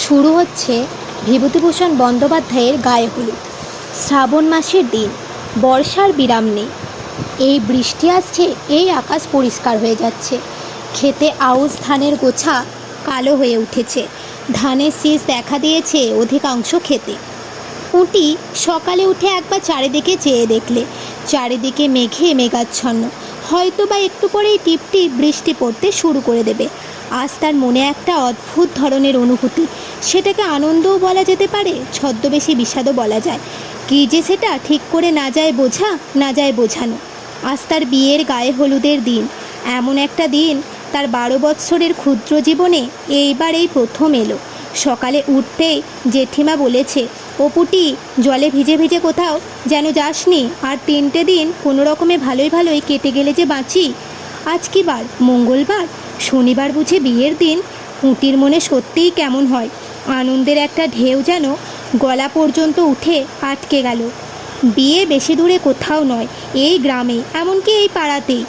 শুরু হচ্ছে বিভূতিভূষণ বন্দ্যোপাধ্যায়ের গায়ে হলুদ। শ্রাবণ মাসের দিন, বর্ষার বিরাম নেই। এই বৃষ্টি আসছে, এই আকাশ পরিষ্কার হয়ে যাচ্ছে। খেতে আউশ ধানের গোছা কালো হয়ে উঠেছে। ধানের শীষ দেখা দিয়েছে অধিকাংশ খেতে। পুঁটি সকালে উঠে একবার চারিদিকে চেয়ে দেখলে চারিদিকে মেঘে মেঘাচ্ছন্ন। হয়তো বা একটু পরেই টিপটিপ বৃষ্টি পড়তে শুরু করে দেবে। আজ তার মনে একটা অদ্ভুত ধরনের অনুভূতি। সেটাকে আনন্দও বলা যেতে পারে, ছদ্মবেশী বিষাদও বলা যায়। কী যে সেটা ঠিক করে না যায় বোঝা, না যায় বোঝানো। আজ তার বিয়ের গায়ে হলুদের দিন। এমন একটা দিন তার 12 বৎসরের ক্ষুদ্র জীবনে এইবার এই প্রথম এলো। সকালে উঠতেই জেঠিমা বলেছে, ও পুটি, জলে ভিজে ভিজে কোথাও যেন যাসনি। আর 3টে দিন কোনো রকমে ভালোই ভালোই কেটে গেলে যে বাঁচি। আজ কি বার? মঙ্গলবার। শনিবার বুঝে বিয়ের দিন। পুঁটির মনে সত্যিই কেমন হয়। আনন্দের একটা ঢেউ যেন গলা পর্যন্ত উঠে আটকে গেল। বিয়ে বেশি দূরে কোথাও নয়, এই গ্রামে, এমনকি এই পাড়াতেই।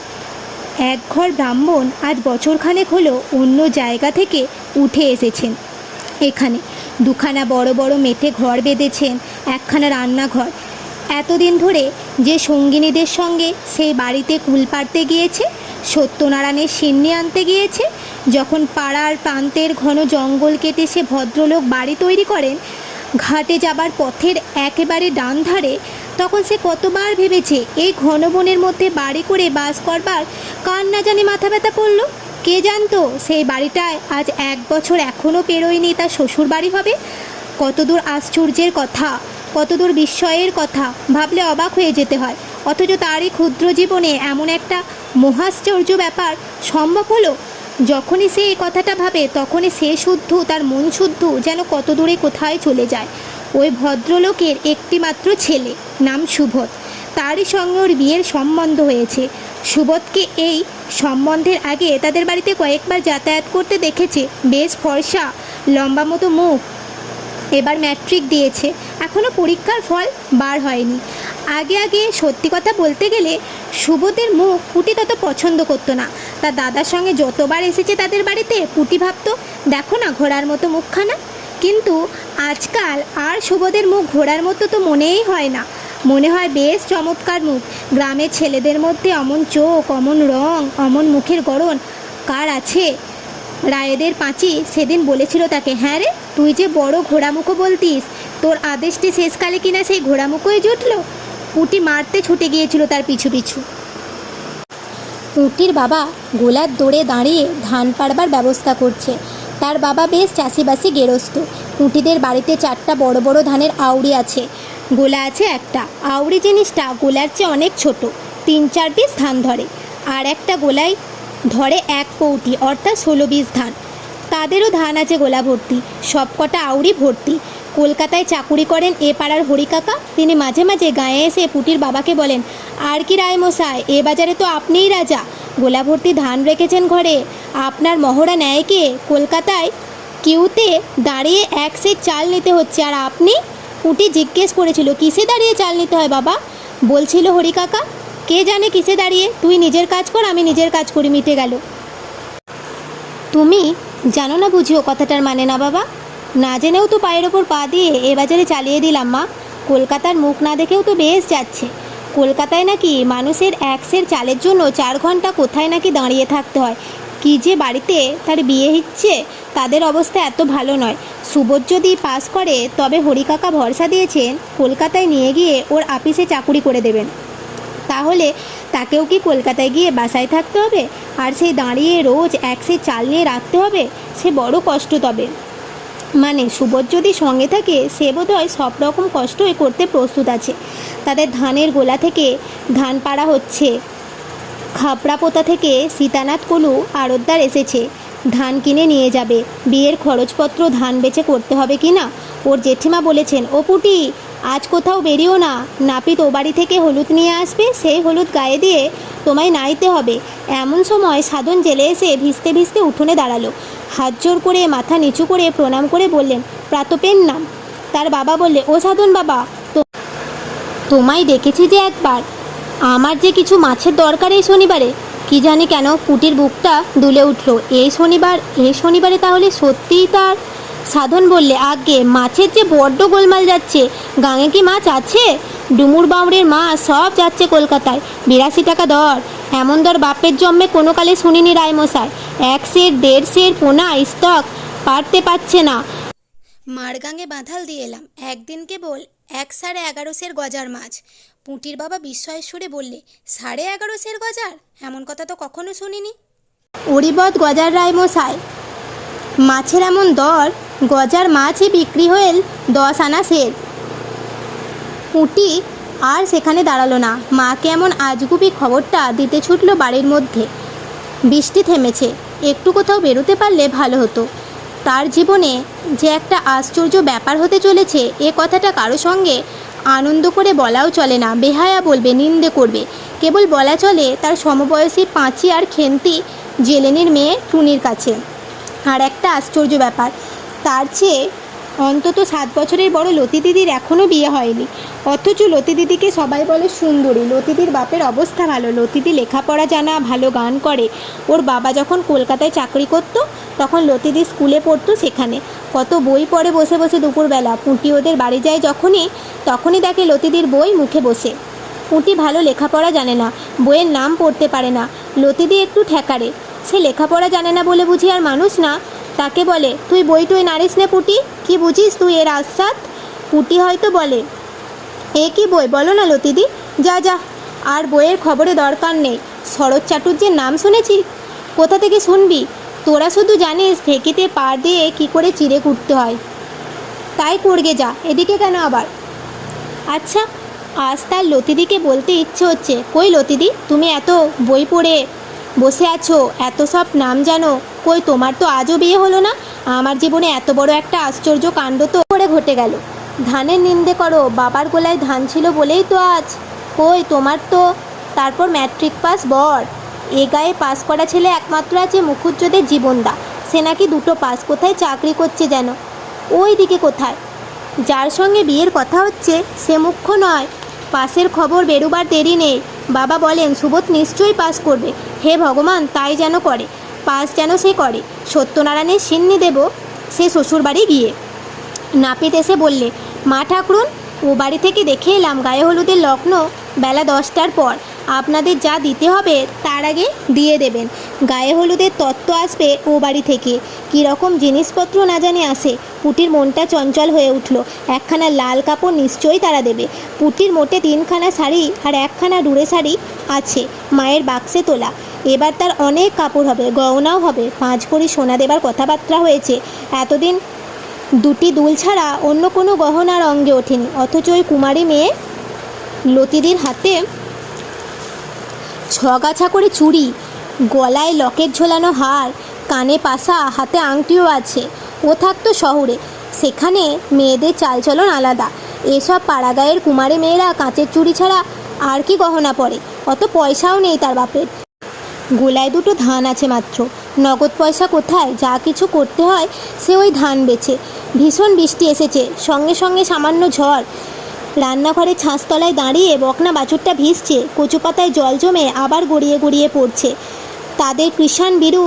এক ঘর ব্রাহ্মণ আজ বছরখানেক হলো অন্য জায়গা থেকে উঠে এসেছেন এখানে। দুখানা বড় বড় মেঠে ঘর বেঁধেছেন, একখানা রান্নাঘর। এতদিন ধরে যে সঙ্গিনীদের সঙ্গে সেই বাড়িতে কুল পাড়তে গিয়েছে, সত্যনারায়ণের সিন্নি আনতে গিয়েছে, যখন পাড়ার প্রান্তের ঘন জঙ্গল কেটে সে ভদ্রলোক বাড়ি তৈরি করেন ঘাটে যাবার পথের একেবারে ডান ধারে, তখন সে কতবার ভেবেছে এই ঘন বনের মধ্যে বাড়ি করে বাস করবার কার না জানি মাথা ব্যথা পড়ল। কে জানতো সেই বাড়িটায় আজ 1 বছর এখনও পেরোয়নি তার শ্বশুর বাড়ি হবে। কতদূর আশ্চর্যের কথা, কতদূর বিস্ময়ের কথা ভাবলে অবাক হয়ে যেতে হয়। অথচ তারই ক্ষুদ্র জীবনে এমন একটা মহাশ্চর্য ব্যাপার সম্ভব হলো। যখনই সে এই কথাটা ভাবে, তখনই সে শুদ্ধ, তার মন শুদ্ধ যেন কত দূরে কোথায় চলে যায়। ওই ভদ্রলোকের একটি মাত্র ছেলে, নাম সুবোধ। তারই সঙ্গে ওর বিয়ের সম্বন্ধ হয়েছে। সুবোধকে এই সম্বন্ধের আগে তাদের বাড়িতে কয়েকবার যাতায়াত করতে দেখেছে। বেশ ফর্সা, লম্বা মতো মুখ। এবার ম্যাট্রিক দিয়েছে, এখনও পরীক্ষার ফল বার হয়নি। আগে সত্যি কথা বলতে গেলে সুবোধের মুখ পুটি তত পছন্দ করতো না। তার দাদার সঙ্গে যতবার এসেছে তাদের বাড়িতে, পুটি ভাবতো, দেখো না ঘোড়ার মতো মুখখানা। কিন্তু আজকাল আর সুবোধের মুখ ঘোড়ার মতো তো মনেই হয় না। মনে হয় বেশ চমৎকার মুখ। গ্রামের ছেলেদের মধ্যে অমন চোখ, অমন রং, অমন মুখের গড়ন কার আছে? রায়েদের পাঁচি সেদিন বলেছিল তাকে, হ্যাঁ রে, তুই যে বড় ঘোড়ামুখো বলতিস, তোর আদেশটি শেষকালে কিনা সেই ঘোড়ামুখোই জুটল। পুটি মারতে ছুটে গিয়েছিল তার পিছু পিছু। পুটির বাবা গোলার দৌড়ে দাঁড়িয়ে ধান পাড়বার ব্যবস্থা করছে। তার বাবা বেশ চাষিবাসি গেরস্থ। পুটিদের বাড়িতে 4টা বড় বড় ধানের আউড়ি আছে, গোলা আছে একটা। আউড়ি জিনিসটা গোলার চেয়ে অনেক ছোট, 3-4 পিস ধান ধরে। আর একটা গোলায় ধরে 1 পৌটি, অর্থাৎ 16 পিস ধান। তাদেরও ধান আছে গোলা ভর্তি, সব কটা আউড়ি ভর্তি। কলকাতায় চাকুরি করেন এ পাড়ার হরিকাকা। তিনি মাঝে মাঝে গায়ে এসে পুটির বাবাকে বলেন, আর কি রায়মশাই, এ বাজারে তো আপনিই রাজা। গোলা ভর্তি ধান রেখেছেন ঘরে, আপনার মহড়া নেয় কে? কলকাতায় কিউতে দাঁড়িয়ে 1 সের চাল নিতে হচ্ছে, আর আপনি? পুটি জিজ্ঞেস করেছিল, কিসে দাঁড়িয়ে চাল নিতে হয় বাবা? বলছিল হরিকাকা, কে জানে কিসে দাঁড়িয়ে। তুই নিজের কাজ কর, আমি নিজের কাজ করি, মিটে গেল। তুমি জানো না বুঝিও কথাটার মানে না বাবা? না জেনেও তো পায়ের ওপর পা দিয়ে এ বাজারে চালিয়ে দিলাম মা। কলকাতার মুখ না দেখেও তো বেশ যাচ্ছে। কলকাতায় নাকি মানুষের 1 সের চালের জন্য 4 ঘন্টা কোথায় নাকি দাঁড়িয়ে থাকতে হয়। কি যে বাড়িতে তার বিয়ে হচ্ছে, তাদের অবস্থা এত ভালো নয়। সুবোধ যদি পাস করে, তবে হরিকাকা ভরসা দিয়েছেন কলকাতায় নিয়ে গিয়ে ওর আপিসে চাকুরি করে দেবেন। তাহলে তাকেও কি কলকাতায় গিয়ে বাসায় থাকতে হবে, আর সেই দাঁড়িয়ে রোজ 1 সের চাল নিয়ে রাখতে হবে? সে বড় কষ্ট। তবে মানে সুবোধ যদি সঙ্গে থাকে, সে বোধহয় সব রকম কষ্টই করতে প্রস্তুত আছে। তাদের ধানের গোলা থেকে ধান পাড়া হচ্ছে। খাপড়াপোতা থেকে সীতানাথ কুলু আড়তদার এসেছে, ধান কিনে নিয়ে যাবে। বিয়ের খরচপত্র ধান বেচে করতে হবে কি না। ওর জেঠিমা বলেছেন, ও পুটি, আজ কোথাও বেরিও না। নাপিত ও বাড়ি থেকে হলুদ নিয়ে আসবে, সেই হলুদ গায়ে দিয়ে তোমায় নাইতে হবে। এমন সময় সাধন জেলে এসে ভিজতে ভিজতে উঠোনে দাঁড়ালো। হাত জোর করে মাথা নিচু করে প্রণাম করে বললেন, প্রাতপেন নাম। তার বাবা বললে, ও সাধন বাবা, তোমায় ডেকেছি যে একবার। আমার যে কিছু মাছের দরকার এই শনিবারে। কি জানি কেন পুটির বুকটা দুলে উঠল। এই শনিবারে তাহলে সত্যিই তার সাধন বললে, আগে মাছের যে বড্ড গোলমাল যাচ্ছে, গাঙে কি মাছ আছে? ডুমুর বাউড়ের মাছ সব যাচ্ছে কলকাতায়, 82 টাকা দর। এমন দর বাপের জন্মে কোনো কালে শুনিনি রায়মশাই। 1 সের 1.5 সের পোনা স্টক পারতে পারছে না। মারগাঙে বাঁধাল দিয়ে এলাম, একদিন কেবল 1.11.5 সের গজার মাছ। পুঁটির বাবা বিস্ময়ের সুরে বললে, 11.5 সের গজার? এমন কথা তো কখনো শুনিনি। অরিবদ গজার রায়মশাই, মাছের এমন দর, গজার মাছই বিক্রি হয়েল 10 আনা সের। পুঁটি আর সেখানে দাঁড়ালো না, মাকে এমন আজগুবি খবরটা দিতে ছুটল বাড়ির মধ্যে। বৃষ্টি থেমেছে, একটু কোথাও বেরোতে পারলে ভালো হতো। তার জীবনে যে একটা আশ্চর্য ব্যাপার হতে চলেছে, এ কথাটা কারো সঙ্গে আনন্দ করে বলাও চলে না, বেহায়া বলবে, নিন্দে করবে। কেবল বলা চলে তার সমবয়সী পাঁচি আর খেন্তি জেলেনির মেয়ে টুনির কাছে। আর একটা আশ্চর্য ব্যাপার, তার চেয়ে অন্তত 7 বছরের বড় লতি দিদির এখনও বিয়ে হয়নি, অথচ লতি দিদিকে সবাই বলে সুন্দরী। লতিদির বাপের অবস্থা ভালো, লতিদি লেখাপড়া জানা, ভালো গান করে। ওর বাবা যখন কলকাতায় চাকরি করত তখন লতিদি স্কুলে পড়তো সেখানে। কত বই পড়ে বসে বসে দুপুরবেলা। পুঁটি ওদের বাড়ি যায় তখনই দেখে লতিদির বই মুখে বসে। পুঁটি ভালো লেখাপড়া জানে না, বইয়ের নাম পড়তে পারে না। লতিদি একটু ঠেকারে, সে লেখাপড়া জানে না বলে বুঝি আর মানুষ না? তাকে বলে, তুই বই টই নাড়িস নে পুঁটি, কি বুঝিস তুই এর আস্বাদ? পুঁটি হয়তো বলে, এ কি বই বলো না লতিদি, যা যা, আর বইয়ের খবরে দরকার নেই। শরৎ চাটুর্যের নাম শুনেছি? কোথা থেকে শুনবি, তোরা শুধু জানিস ঢেকিতে পাড় দিয়ে কী করে চিড়ে কুটতে হয়, তাই করগে যা, এদিকে কেন আবার? আচ্ছা, আজ তার লতিদিকে বলতে ইচ্ছে হচ্ছে, কই লতিদি, তুমি এত বই পড়ে বসে আছো, এত সব নাম জানো, কই তোমার তো আজও বিয়ে হলো না? আমার জীবনে এত বড় একটা আশ্চর্য কাণ্ড তো করে ঘটে গেল। ধানের নিন্দে করো, বাবার গোলায় ধান ছিল বলেই তো আজ। কই তোমার তো তারপর ম্যাট্রিক পাস বর, এ গায়ে পাস করা ছেলে একমাত্র আছে মুখুজ্জদের জীবনদা, সে নাকি 2টো পাস, কোথায় চাকরি করছে যেন, ওই দিকে কোথায়। যার সঙ্গে বিয়ের কথা হচ্ছে সে মুখ্য নয়, পাসের খবর বেরোবার দেরি নেই। বাবা বলেন সুবোধ নিশ্চয়ই পাস করবে, হে ভগবান তাই যেন করে, পাস যেন সে করে। সত্যনারায়ণের সিন্নি দেব সে শ্বশুরবাড়ি গিয়ে। নাপিত এসে বললে, মা ঠাকুরুন, ও বাড়ি থেকে দেখে এলাম গায়ে হলুদের লগ্ন বেলা 10টার পর, আপনাদের যা দিতে হবে তার আগে দিয়ে দেবেন। গায়ে হলুদের তত্ত্ব আসবে ও বাড়ি থেকে, কীরকম জিনিসপত্র না জানি আসে। পুটির মনটা চঞ্চল হয়ে উঠল। একখানা লাল কাপড় নিশ্চয়ই তারা দেবে। পুটির মোটে 3খানা শাড়ি আর 1খানা ডুরে শাড়ি আছে মায়ের বাক্সে তোলা। এবার তার অনেক কাপড় হবে, গয়নাও হবে, 5 ভরি সোনা দেবার কথাবার্তা হয়েছে। এতদিন 2টি দুল ছাড়া অন্য কোনো গহনার অঙ্গে ওঠেনি, অথচ ওই কুমারী মেয়ে লতিদির হাতে 6 গাছা করে চুড়ি, গলায় লকেট ঝোলানো হার, কানে পাশা, হাতে আংটিও আছে। ও থাকতো শহরে, সেখানে মেয়েদের চালচলন আলাদা। এসব পাড়াগাঁয়ের কুমারী মেয়েরা কাঁচের চুড়ি ছাড়া আর কি গহনা পরে? অত পয়সাও নেই তার বাপের, গোলায় 2টো ধান আছে মাত্র। নগদ পয়সা কোথায়? যা কিছু করতে হয় সে ওই ধান বেচে। ভীষণ বৃষ্টি এসেছে, সঙ্গে সঙ্গে সামান্য ঝড়। রান্নাঘরে ছাঁচতলায় দাঁড়িয়ে বকনা বাছুরটা ভিজছে, কচু পাতায় জল জমে আবার গড়িয়ে গড়িয়ে পড়ছে। তাদের কৃষাণ বীরু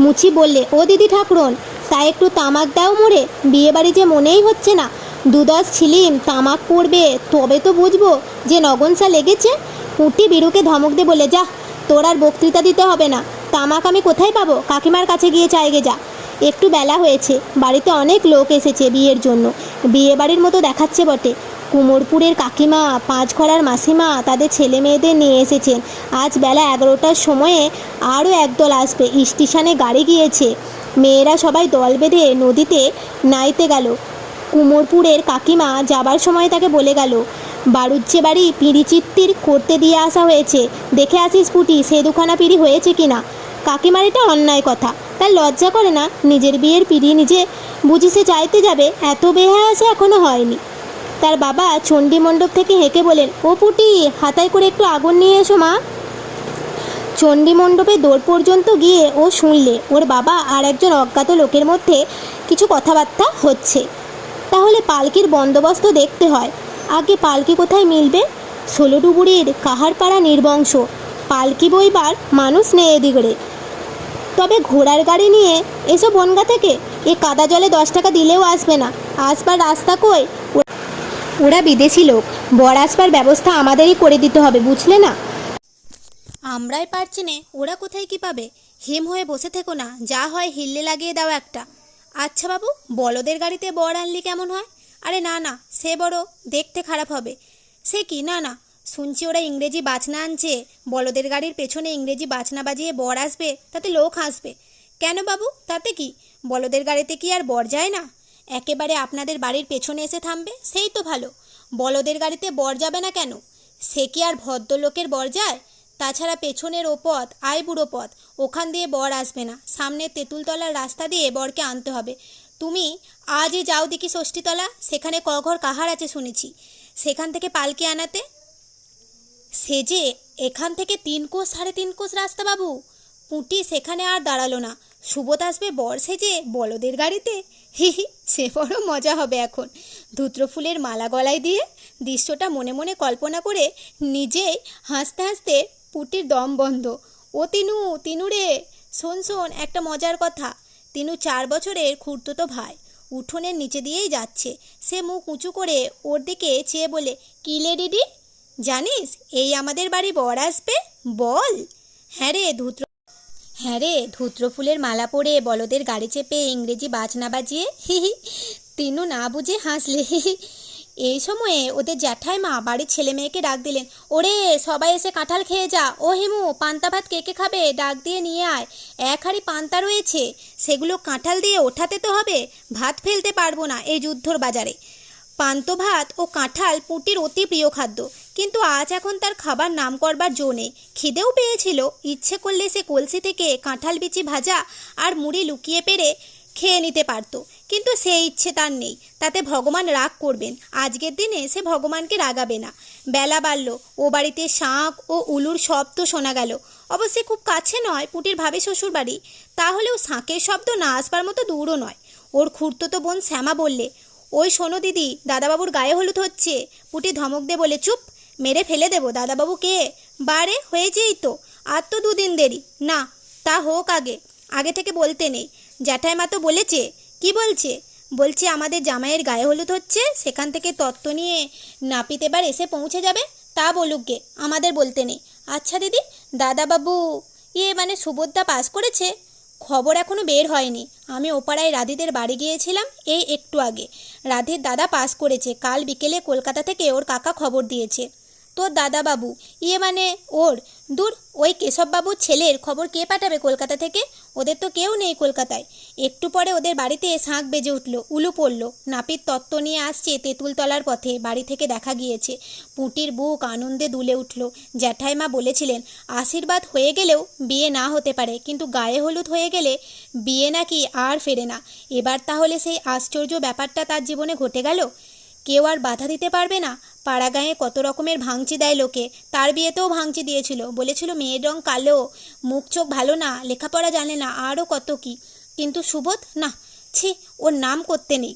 মুচি বললে, ও দিদি ঠাকুরন, তাই একটু তামাক দাও মোড়ে, বিয়েবাড়ি যে মনেই হচ্ছে না। 2-10 ছিলিম তামাক পড়বে, তবে তো বুঝবো যে নগনসা লেগেছে। পুঁটি বীরুকে ধমক দিয়ে বলে, যা, তোর আর বক্তৃতা দিতে হবে না, তামাক আমি কোথায় পাবো? কাকিমার কাছে গিয়ে চাইগে যা। একটু বেলা হয়েছে, বাড়িতে অনেক লোক এসেছে বিয়ের জন্য। বিয়ে বাড়ির মতো দেখাচ্ছে বটে। কুমোরপুরের কাকিমা, 5 ঘরার মাসিমা তাদের ছেলে মেয়েদের নিয়ে এসেছেন। আজ বেলা 11টার সময়ে আরও একদল আসবে। স্টেশনে গাড়ি গিয়েছে, মেয়েরা সবাই দল বেঁধে নদীতে নাইতে গেল। কুমোরপুরের কাকিমা যাবার সময় তাকে বলে গেল, বাড়ুজ্জে বাড়ি পিঁড়ি চিত্তির করতে দিয়ে আসা হয়েছে, দেখে আসিস পুটি সে 2খানা পিঁড়ি হয়েছে কিনা। কাকিমার এটা অন্যায় কথা, তার লজ্জা করে না? নিজের বিয়ের পিঁড়ি নিজে বুঝি সে চাইতে যাবে? এত বেহায়া সে এখনও হয়নি। তার বাবা চণ্ডী মণ্ডপ থেকে হেঁকে বলেন, ও পুটি, হাতায় করে একটু আগুন নিয়ে এসো মা। চণ্ডী মণ্ডপে দৌড় পর্যন্ত গিয়ে ও শুনলে ওর বাবা আর একজন অজ্ঞাত লোকের মধ্যে কিছু কথাবার্তা হচ্ছে। তাহলে পালকির বন্দোবস্ত দেখতে হয়। আগে পালকি কোথায় মিলবে? 16 ডুবুরির কাহারপাড়া নির্বংশ, পালকি বইবার মানুষ নেই এদিকে। তবে ঘোড়ার গাড়ি নিয়ে এসো বনগা থেকে, এ কাদা জলে 10 টাকা দিলেও আসবে না, আসবার রাস্তা কই? ওরা বিদেশি লোক, বর আসবার ব্যবস্থা আমাদেরই করে দিতে হবে, বুঝলে না? আমরাই পারছি না, ওরা কোথায় কি পাবে? হিম হয়ে বসে থেকো না, যা হয় হিল্লে লাগিয়ে দাও একটা। আচ্ছা বাবু, বলদের গাড়িতে বর আনলি কেমন হয়? আরে না না, সে বড় দেখতে খারাপ হবে। সে কি, না না, শুনছি ওরা ইংরেজি বাজনা আনছে, বলদের গাড়ির পেছনে ইংরেজি বাজনা বাজিয়ে বর আসবে, তাতে লোক হাসবে। কেন বাবু, তাতে কি? বলদের গাড়িতে কি আর বর যায় না? একেবারে আপনাদের বাড়ির পেছনে এসে থামবে, সেই তো ভালো। বলদের গাড়িতে বর যাবে না কেন? সে কি আর ভদ্রলোকের বর যায়? তাছাড়া পেছনের ও পথ আইবুড়ো পথ, ওখান দিয়ে বর আসবে না, সামনে তেঁতুলতলার রাস্তা দিয়ে বরকে আনতে হবে। তুমি আজই যাও দেখি ষষ্ঠীতলা, সেখানে কঘর কাহার আছে শুনেছি, সেখান থেকে পালকি আনাতে। সে যে এখান থেকে 3 কোষ 3.5 কোষ রাস্তা বাবু। পুঁটি সেখানে আর দাঁড়ালো না, সুবোধ আসবে বর সেজে বলদের গাড়িতে। হি হি, সে বড় মজা হবে এখন। ধূত্র ফুলের মালা গলায় দিয়ে দৃশ্যটা মনে মনে কল্পনা করে নিজেই হাসতে হাসতে পুটির দম বন্ধ। ও তিনু, তিনু রে, শোন শোন একটা মজার কথা। তিনু 4 বছরের খুড়তুতো ভাই, উঠোনের নিচে দিয়েই যাচ্ছে। সে মুখ উঁচু করে ওর দিকে চেয়ে বলে, কি লে দিদি, জানিস এই আমাদের বাড়ি বর আসবে? বল। হ্যাঁ রে, ধূত্র ফুলের মালা পরে বলদের গাড়ি চেপে ইংরেজি বাজনা বাজিয়ে। হি হি, তিনু না বুঝে হাসলে। হি হি। এই সময়ে ওদের জ্যাঠাইমা বাড়ির ছেলে মেয়েকে ডাক দিলেন, ওরে সবাই এসে কাঁঠাল খেয়ে যা। ও হিমু, পান্তা ভাত কে কে খাবে, ডাক দিয়ে নিয়ে আয়। 1 হাঁড়ি পান্তা রয়েছে, সেগুলো কাঁঠাল দিয়ে ওঠাতে তো হবে, ভাত ফেলতে পারবো না এই যুদ্ধর বাজারে। পান্ত ভাত ও কাঁঠাল পুঁটির অতি প্রিয় খাদ্য, কিন্তু আজ এখন তার খাবার নাম করবার জো নেই। খিদেও পেয়েছিল, ইচ্ছে করলে সে কলসি থেকে কাঁঠাল বিচি ভাজা আর মুড়ি লুকিয়ে পেরে খেয়ে নিতে পারত, কিন্তু সেই ইচ্ছে তার নেই। তাতে ভগবান রাগ করবেন, আজকের দিনে সে ভগবানকে রাগাবে না। বেলা বাড়ল, ও বাড়িতে শাঁখ ও উলুর শব্দ শোনা গেল। অবশ্যই খুব কাছে নয় পুটির ভাবি শ্বশুর বাড়ি, তাহলেও শাঁখের শব্দ না আসবার মতো দূরও নয়। ওর খুড়তুতো বোন শ্যামা বললে, ওই শোনো দিদি, দাদাবাবুর গায়ে হলুদ হচ্ছে। পুটি ধমক দিয়ে বলে, চুপ, মেরে ফেলে দেবো। দাদাবাবু কে? বারে হয়েছেই তো, আর তো 2 দিন দেরি। না, তা হোক আগে, আগে থেকে বলতে নেই। জ্যাঠাইমা তো বলেছে। কি বলছে? বলছে আমাদের জামাইয়ের গায়ে হলুদ হচ্ছে, সেখান থেকে তত্ত্ব নিয়ে নাপিত এবার এসে পৌঁছে যাবে। তা বলুক গে, আমাদের বলতে নেই। আচ্ছা দিদি, দাদাবাবু মানে সুবোধদা পাস করেছে? খবর এখনো বের হয়নি। আমি ওপাড়ায় রাধিদের বাড়ি গিয়েছিলাম এই একটু আগে। রাধির দাদা পাস করেছে, কাল বিকেলে কলকাতা থেকে ওর কাকা খবর দিয়েছে। তোর দাদাবাবু ওর? দূর, ওই কেশববাবুর ছেলের খবর কে পাঠাবে কলকাতা থেকে? ওদের তো কেউ নেই কলকাতায়। একটু পরে ওদের বাড়িতে শাঁখ বেজে উঠল, উলু পড়ল। নাপিত তত্ত্ব নিয়ে আসছে তেঁতুলতলার পথে, বাড়ি থেকে দেখা গিয়েছে। পুঁটির বুক আনন্দে দুলে উঠল। জ্যাঠাইমা বলেছিলেন, আশীর্বাদ হয়ে গেলেও বিয়ে না হতে পারে, কিন্তু গায়ে হলুদ হয়ে গেলে বিয়ে নাকি আর ফেরে না। এবার তাহলে সেই আশ্চর্য ব্যাপারটা তার জীবনে ঘটে গেল। কেউ আর বাধা দিতে পারবে না। পাড়া গাঁয়ে কত রকমের ভাঙচি দেয় লোকে, তার বিয়েতেও ভাঙচি দিয়েছিল, বলেছিল মেয়ের রং কালো, মুখ চোখ ভালো না, লেখাপড়া জানে না, আরও কত কি। কিন্তু সুবোধ, না, ছি, ওর নাম করতে নেই,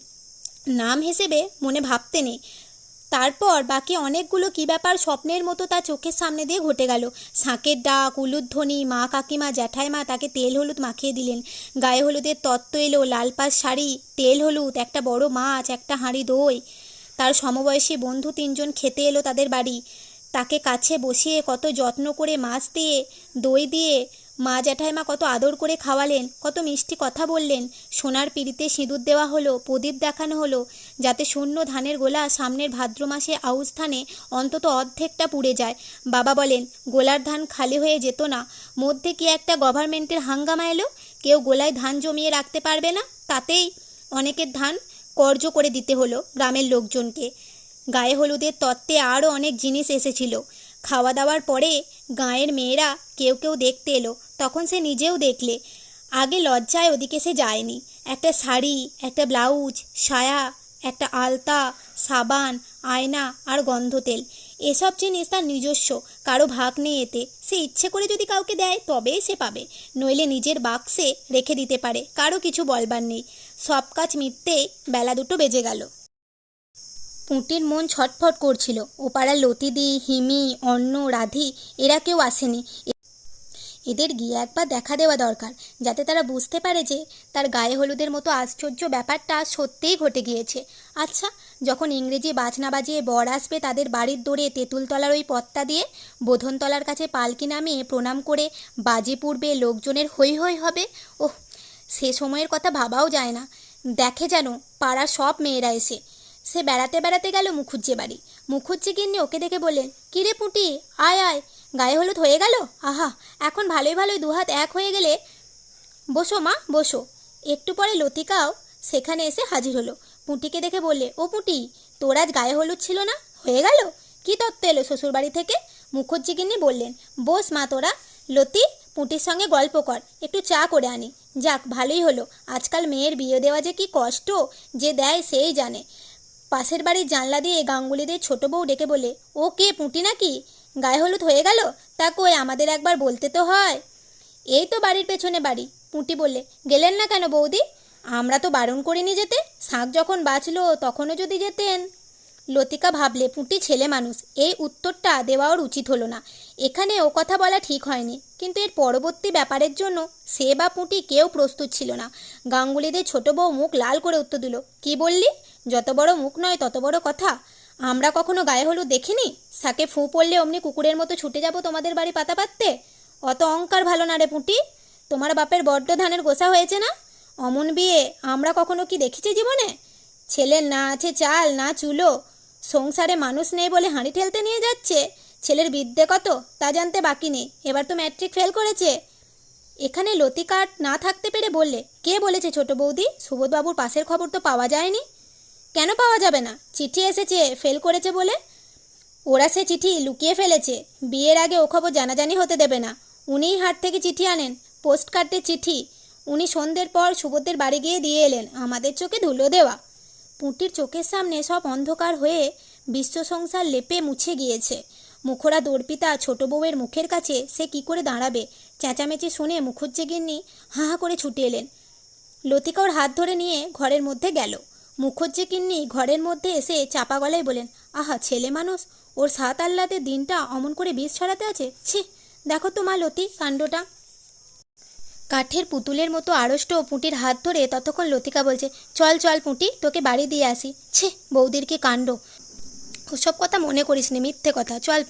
নাম হিসেবে মনে ভাবতে নেই। তারপর বাকি অনেকগুলো কী ব্যাপার স্বপ্নের মতো তার চোখের সামনে দিয়ে ঘটে গেল। শাঁখের ডাক, উলুধ্বনি, মা কাকিমা জ্যাঠাইমা তাকে তেল হলুদ মাখিয়ে দিলেন। গায়ে হলুদের তত্ত্ব এলো, লাল পাড় শাড়ি, তেল হলুদ, একটা বড় মাছ, একটা হাঁড়ি দই। তার সমবয়সী বন্ধু 3 জন খেতে এলো তাদের বাড়ি। তাকে কাছে বসিয়ে কত যত্ন করে মাছ দিয়ে দই দিয়ে মা জ্যাঠাইমা কত আদর করে খাওয়ালেন, কত মিষ্টি কথা বললেন। সোনার পিঁড়িতে সিঁদুর দেওয়া হলো, প্রদীপ দেখানো হলো, যাতে শূন্য ধানের গোলা সামনের ভাদ্র মাসে আউশ ধানে অন্তত অর্ধেকটা পুড়ে যায়। বাবা বলেন, গোলার ধান খালি হয়ে যেত না, মধ্যে কি একটা গভর্নমেন্টের হাঙ্গামা এলো, কেউ গোলায় ধান জমিয়ে রাখতে পারবে না, তাতেই অনেকের ধান কর্য করে দিতে হলো গ্রামের লোকজনকে। গায়ে হলুদের তত্ত্বে আরও অনেক জিনিস এসেছিল। খাওয়া দাওয়ার পরে গাঁয়ের মেয়েরা কেউ কেউ দেখতে এলো, তখন সে নিজেও দেখলে। আগে লজ্জায় ওদিকে সে যায়নি। একটা শাড়ি, একটা ব্লাউজ, সায়া, একটা আলতা, সাবান, আয়না আর গন্ধ তেল, এসব জিনিস তার নিজস্ব, কারো ভাগ নেই এতে। সে ইচ্ছে করে যদি কাউকে দেয় তবেই সে পাবে, নইলে নিজের বাক্সে রেখে দিতে পারে, কারো কিছু বলবার নেই। সব কাজ মিটতে বেলা 2টো বেজে গেল। পুঁটির মন ছটফট করছিল। ওপাড়ার লতিদি, হিমি, অন্ন, রাধি এরা কেউ আসেনি। এদের গিয়ে একবার দেখা দেওয়া দরকার, যাতে তারা বুঝতে পারে যে তার গায়ে হলুদের মতো আশ্চর্য ব্যাপারটা সত্যিই ঘটে গিয়েছে। আচ্ছা, যখন ইংরেজি বাজনা বাজিয়ে বর আসবে তাদের বাড়ির দৌড়ে তেঁতুলতলার ওই পথটা দিয়ে, বোধনতলার কাছে পালকি নামিয়ে প্রণাম করে বাজি পূর্বে লোকজনের হৈ হৈ হবে, ওহ, সে সময়ের কথা ভাবাও যায় না। দেখে যেন পাড়ার সব মেয়েরা এসে। সে বেড়াতে বেড়াতে গেল মুখুজ্জে বাড়ি। মুখুজ্জে গিন্নি ওকে দেখে বললেন, কিরে পুঁটি, আয় আয়, গায়ে হলুদ হয়ে গেল? আহা, এখন ভালোই ভালোই দুহাত এক হয়ে গেলে। বসো মা, বসো। একটু পরে লতিকাও সেখানে এসে হাজির হলো। পুঁটিকে দেখে বললে, ও পুঁটি, তোর আজ গায়ে হলুদ ছিল না, হয়ে গেল? কি তত্ত্ব এলো শ্বশুরবাড়ি থেকে? মুখুজ্জি গিন্নি বললেন, বস মা তোরা। লতি, পুঁটির সঙ্গে গল্প কর, একটু চা করে আনি। যাক, ভালোই হলো। আজকাল মেয়ের বিয়ে দেওয়া যে কি কষ্ট, যে দেয় সেই জানে। পাশের বাড়ির জানলা দিয়ে গাঙ্গুলিদের ছোট বউ ডেকে বলে, ও কে, পুঁটি নাকি? গায়ে হলুদ হয়ে গেল? তা কই, আমাদের একবার বলতে তো হয়। এই তো বাড়ির পেছনে বাড়ি। পুঁটি বললে, গেলেন না কেন বৌদি? আমরা তো বারণ করিনি যেতে, শাঁখ যখন বাঁচলো তখনও যদি যেতেন। লতিকা ভাবলে পুঁটি ছেলে মানুষ, এই উত্তরটা দেওয়া ওর উচিত হলো না। এখানে ও কথা বলা ঠিক হয়নি, কিন্তু এর পরবর্তী ব্যাপারের জন্য সে বা পুঁটি কেউ প্রস্তুত ছিল না। গাঙ্গুলিদের ছোট বউ মুখ লাল করে উত্তর দিল, কি বললি? যত বড় মুখ নয় তত বড় কথা। আমরা কখনো গায়ে হলুদ দেখিনি? শাকে ফু পড়লে অমনি কুকুরের মতো ছুটে যাব তোমাদের বাড়ি পাতা পাততে? অত অহংকার ভালো না রে পুঁটি। তোমার বাপের বড্ড ধানের গোসা হয়েছে না? অমন বিয়ে আমরা কখনো কি দেখেছি জীবনে? ছেলের না আছে চাল না চুলো, সংসারে মানুষ নেই বলে হাঁড়ি ঠেলতে নিয়ে যাচ্ছে। ছেলের বিদ্যে কত তা জানতে বাকি নেই, এবার তো ম্যাট্রিক ফেল করেছে। এখানে লতিকা না থাকতে পেরে বললে, কে বলেছে ছোট বৌদি? সুবোধবাবুর পাশের খবর তো পাওয়া যায়নি। কেন পাওয়া যাবে না? চিঠি এসেছে ফেল করেছে বলে। ওরা সে চিঠি লুকিয়ে ফেলেছে, বিয়ের আগে ও খবর জানাজানি হতে দেবে না। উনিই হাট থেকে চিঠি আনেন, পোস্ট কার্ডের চিঠি। উনি সন্ধ্যের পর সুবোধের বাড়ি গিয়ে দিয়ে এলেন, আমাদের চোখে ধুলো দেওয়া। পুঁটির চোখের সামনে সব অন্ধকার হয়ে বিশ্ব সংসার লেপে মুছে গিয়েছে। মুখরা দর্পিতা ছোট বউয়ের মুখের কাছে সে কি করে দাঁড়াবে? চেঁচামেচি শুনে মুখুজ্জে গিন্নি হাঁ হাঁ করে ছুটে এলেন। লতিকা ওর হাত ধরে নিয়ে ঘরের মধ্যে গেল। মুখুজ্জে গিন্নি ঘরের মধ্যে এসে চাপা গলায় বলেন, আহা, ছেলে মানুষ, ওর সাত আহ্লাদের দিনটা অমন করে বিষ ছড়াতে আছে? ছি, দেখো তো মা লতি, কাণ্ডটা। কাঠের পুতুলের মতো আড়ষ্ট পুঁটির হাত ধরে ততক্ষণ লতিকা বলছে, চল চল পুঁটি, তোকে বাড়ি দিয়ে আসি। ছি, বৌদির কি কাণ্ড। ওসব কথা মনে করিস নি, মিথ্যে কথা, চল।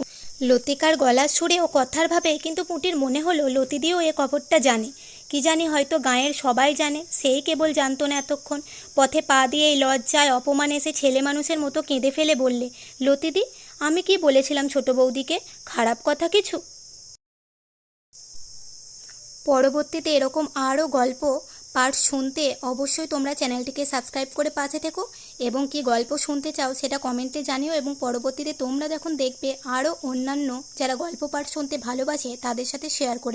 লতিকার গলার সুরে ও কথার ভাবে কিন্তু পুঁটির মনে হলো লতিদিও এ খবরটা জানে। কি জানি, হয়তো গাঁয়ের সবাই জানে, সেই কেবল জানতো না এতক্ষণ। পথে পা দিয়ে এই লজ্জায় অপমানে এসে ছেলে মানুষের মতো কেঁদে ফেলে বললে, লতিদি, আমি কি বলেছিলাম ছোট বৌদিকে? খারাপ কথা কিছু? পরবর্তীতে এরকম আরও গল্প পার্ট শুনতে অবশ্যই তোমরা চ্যানেলটিকে সাবস্ক্রাইব করে পাশে থেকো, এবং কি গল্প শুনতে চাও সেটা কমেন্টে জানিও। এবং পরবর্তীতে তোমরা যখন দেখবে আরও অন্যান্য যারা গল্প পাঠ শুনতে ভালোবাসে তাদের সাথে শেয়ার করে